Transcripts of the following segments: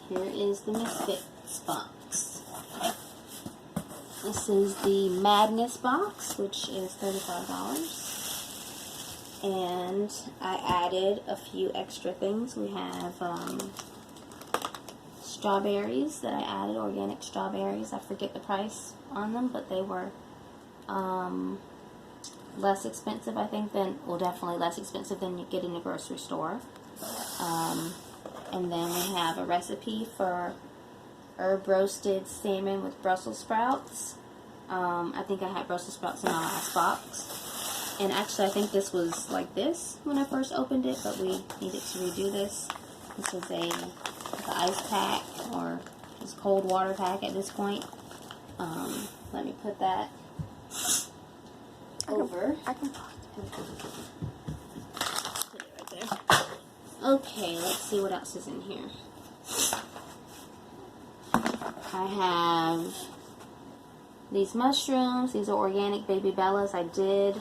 Here is the Misfits box. This is the Madness box, which is $35. And I added a few extra things. We have strawberries that I added, organic strawberries. I forget the price on them, but they were less expensive, I think, than, well, definitely less expensive than you get in the grocery store. And then we have a recipe for herb roasted salmon with Brussels sprouts. I think I had Brussels sprouts in my last box. And actually, I think this was like this when I first opened it, but we needed to redo this. This was like an ice pack or just cold water pack at this point. Let me put that over. I can Put it right there. Okay, let's see what else is in here. I have these mushrooms. These are organic baby bellas. I did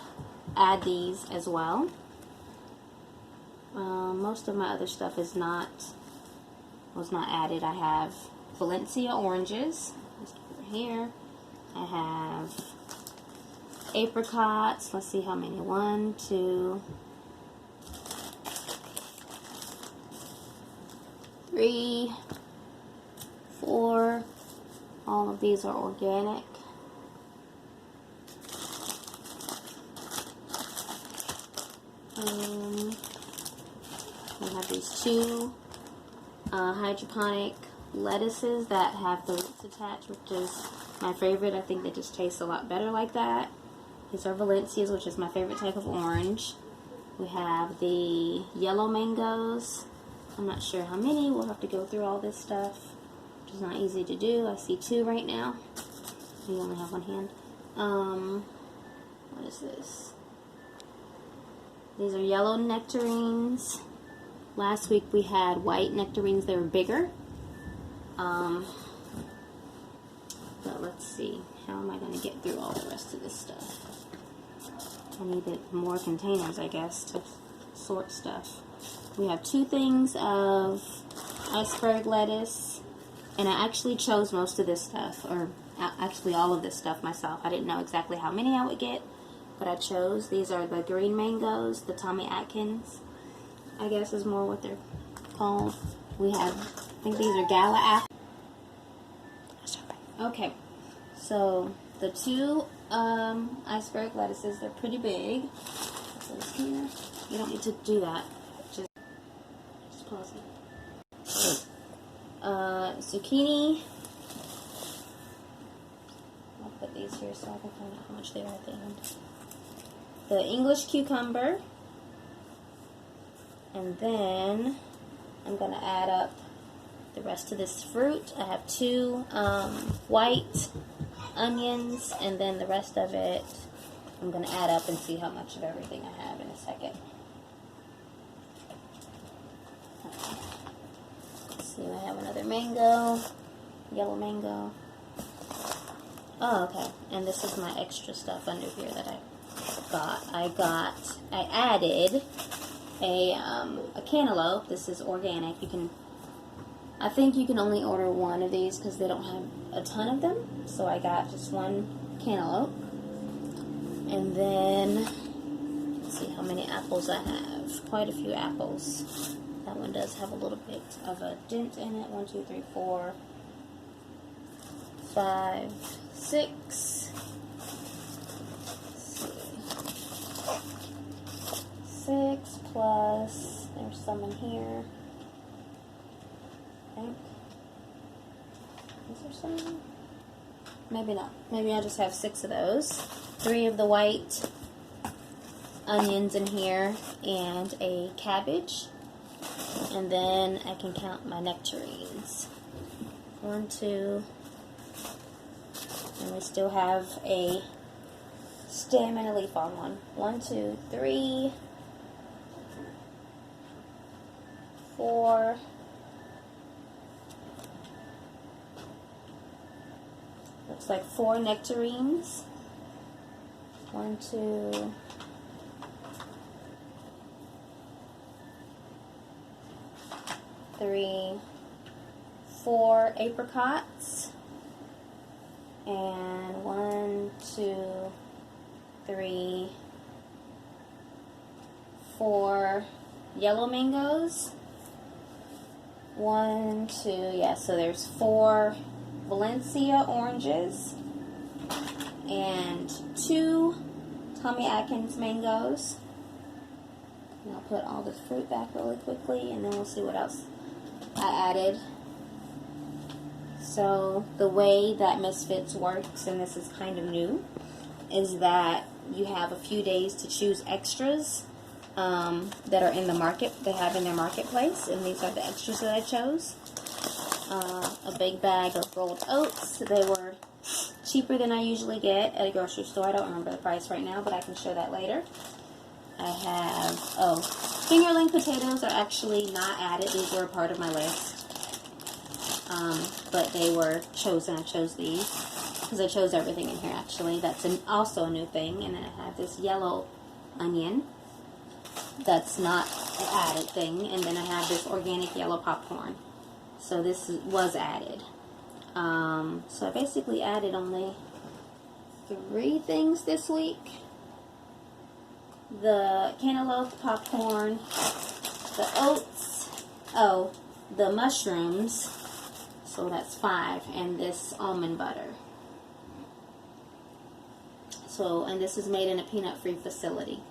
add these as well. Most of my other stuff was not added. I have Valencia oranges. Let's put it here. I have apricots. Let's see how many. 1, 2, 3, 4. All of these are organic. We have these 2 hydroponic lettuces that have the roots attached, which is my favorite. I think they just taste a lot better like that. These are Valencias, which is my favorite type of orange. We have the yellow mangoes. I'm not sure how many. We'll have to go through all this stuff, which is not easy to do. I see 2 right now. We only have one hand. What is this? These are yellow nectarines. Last week we had white nectarines. They were bigger. But let's see. How am I going to get through all the rest of this stuff? I needed more containers, I guess, to sort stuff. We have 2 things of iceberg lettuce. And I actually chose most of this stuff, or actually all of this stuff myself. I didn't know exactly how many I would get, but I chose. These are the green mangoes, the Tommy Atkins, I guess is more what they're called. We have, I think these are gala apples. Okay, so the 2 iceberg lettuces, they're pretty big. Those here. You don't need to do that. Just pause it. Zucchini. I'll put these here so I can find out how much they are at the end. The English cucumber. And then I'm going to add up the rest of this fruit. I have 2 white onions, and then the rest of it I'm going to add up and see how much of everything I have in a second. Okay. Let's see, I have another mango, yellow mango. Oh, okay, and this is my extra stuff under here that I got. I added a cantaloupe. This is organic. I think you can only order 1 of these because they don't have a ton of them. So I got just 1 cantaloupe. And then, let's see how many apples I have. Quite a few apples. That one does have a little bit of a dent in it. 1, 2, 3, 4, 5, 6. 6 plus, there's some in here. I think. Is there some? Maybe not. Maybe I just have 6 of those. 3 of the white onions in here, and a cabbage. And then I can count my nectarines. 1, 2, and we still have a stem and a leaf on one. 1, 2, 3, 4, looks like 4 nectarines. 1, 2, 3, 4 apricots, and 1, 2, 3, 4 yellow mangoes. 1, 2, yeah, so there's 4 Valencia oranges and 2 Tommy Atkins mangoes. And I'll put all this fruit back really quickly, and then we'll see what else I added. So the way that Misfits works, and this is kind of new, is that you have a few days to choose extras that are in the market, they have in their marketplace, and these are the extras that I chose. A big bag of rolled oats. They were cheaper than I usually get at a grocery store. I don't remember the price right now, but I can show that later. I have, fingerling potatoes are actually not added. These were a part of my list. But they were chosen. I chose these because I chose everything in here actually. That's also a new thing. And then I have this yellow onion. That's not an added thing. And then I have this organic yellow popcorn. So this was added. So I basically added only 3 things this week. The cantaloupe popcorn, the oats, the mushrooms, so that's 5, and this almond butter. So, and this is made in a peanut-free facility.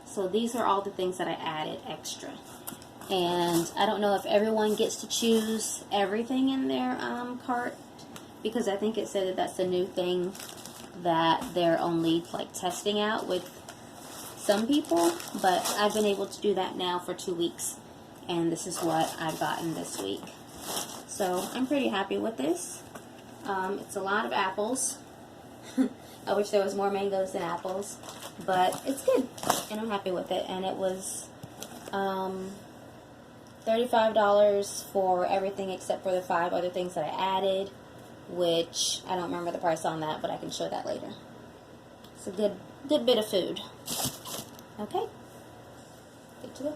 So these are all the things that I added extra. And I don't know if everyone gets to choose everything in their cart, because I think it said that that's a new thing that they're only like testing out with some people, but I've been able to do that now for 2 weeks, and this is what I've gotten this week. So I'm pretty happy with this. It's a lot of apples. I wish there was more mangoes than apples, but it's good, and I'm happy with it. And it was $35 for everything except for the 5 other things that I added, which I don't remember the price on that, but I can show that later. It's a good bit of food. Okay, good to go.